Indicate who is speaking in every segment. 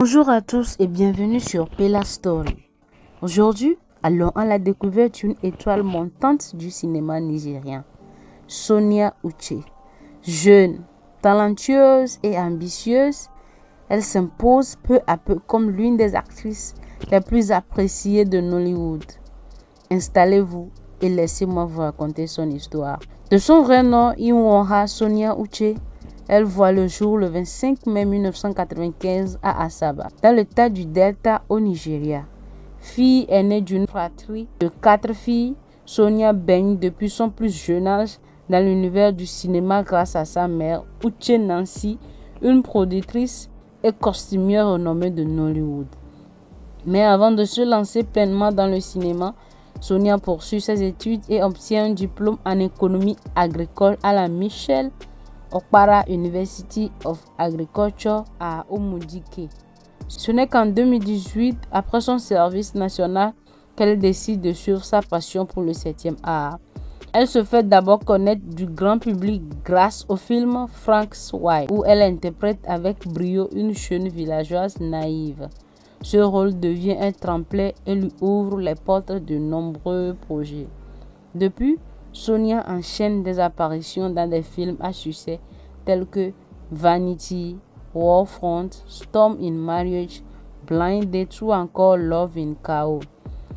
Speaker 1: Bonjour à tous et bienvenue sur Pella Story. Aujourd'hui, allons à la découverte d'une étoile montante du cinéma nigérien, Sonia Uche. Jeune, talentueuse et ambitieuse, elle s'impose peu à peu comme l'une des actrices les plus appréciées de Nollywood. Installez-vous et laissez-moi vous raconter son histoire. De son vrai nom, Iwonha Sonia Uche, elle voit le jour le 25 mai 1995 à Asaba, dans l'état du Delta au Nigeria. Fille aînée d'une fratrie de 4 filles, Sonia baigne depuis son plus jeune âge dans l'univers du cinéma grâce à sa mère, Uche Nancy, une productrice et costumière renommée de Nollywood. Mais avant de se lancer pleinement dans le cinéma, Sonia poursuit ses études et obtient un diplôme en économie agricole à la Michel Okpara University of Agriculture à Umudike. Ce n'est qu'en 2018, après son service national, qu'elle décide de suivre sa passion pour le 7e art. Elle se fait d'abord connaître du grand public grâce au film Frank's Wife, où elle interprète avec brio une jeune villageoise naïve. Ce rôle devient un tremplin et lui ouvre les portes de nombreux projets. Depuis, Sonia enchaîne des apparitions dans des films à succès tels que Vanity, Warfront, Storm in Marriage, Blinded ou encore Love in Chaos.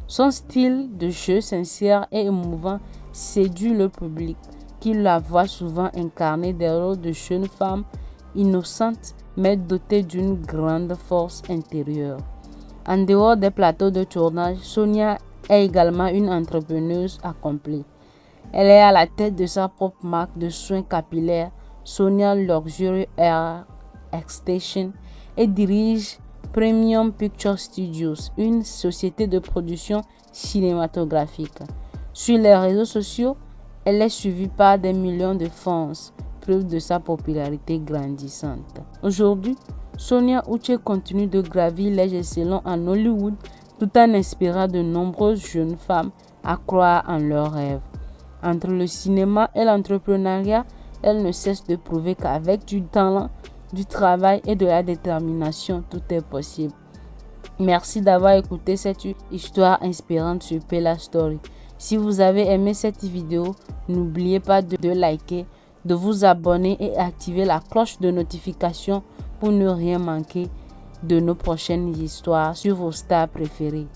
Speaker 1: Son style de jeu sincère et émouvant séduit le public, qui la voit souvent incarner des rôles de jeunes femmes innocentes mais dotées d'une grande force intérieure. En dehors des plateaux de tournage, Sonia est également une entrepreneuse accomplie. Elle est à la tête de sa propre marque de soins capillaires, Sonia Luxury Hair Extension, et dirige Premium Picture Studios, une société de production cinématographique. Sur les réseaux sociaux, elle est suivie par des millions de fans, preuve de sa popularité grandissante. Aujourd'hui, Sonia Uche continue de gravir les échelons en Hollywood tout en inspirant de nombreuses jeunes femmes à croire en leurs rêves. Entre le cinéma et l'entrepreneuriat, elle ne cesse de prouver qu'avec du talent, du travail et de la détermination, tout est possible. Merci d'avoir écouté cette histoire inspirante sur Pella Story. Si vous avez aimé cette vidéo, n'oubliez pas de liker, de vous abonner et activer la cloche de notification pour ne rien manquer de nos prochaines histoires sur vos stars préférées.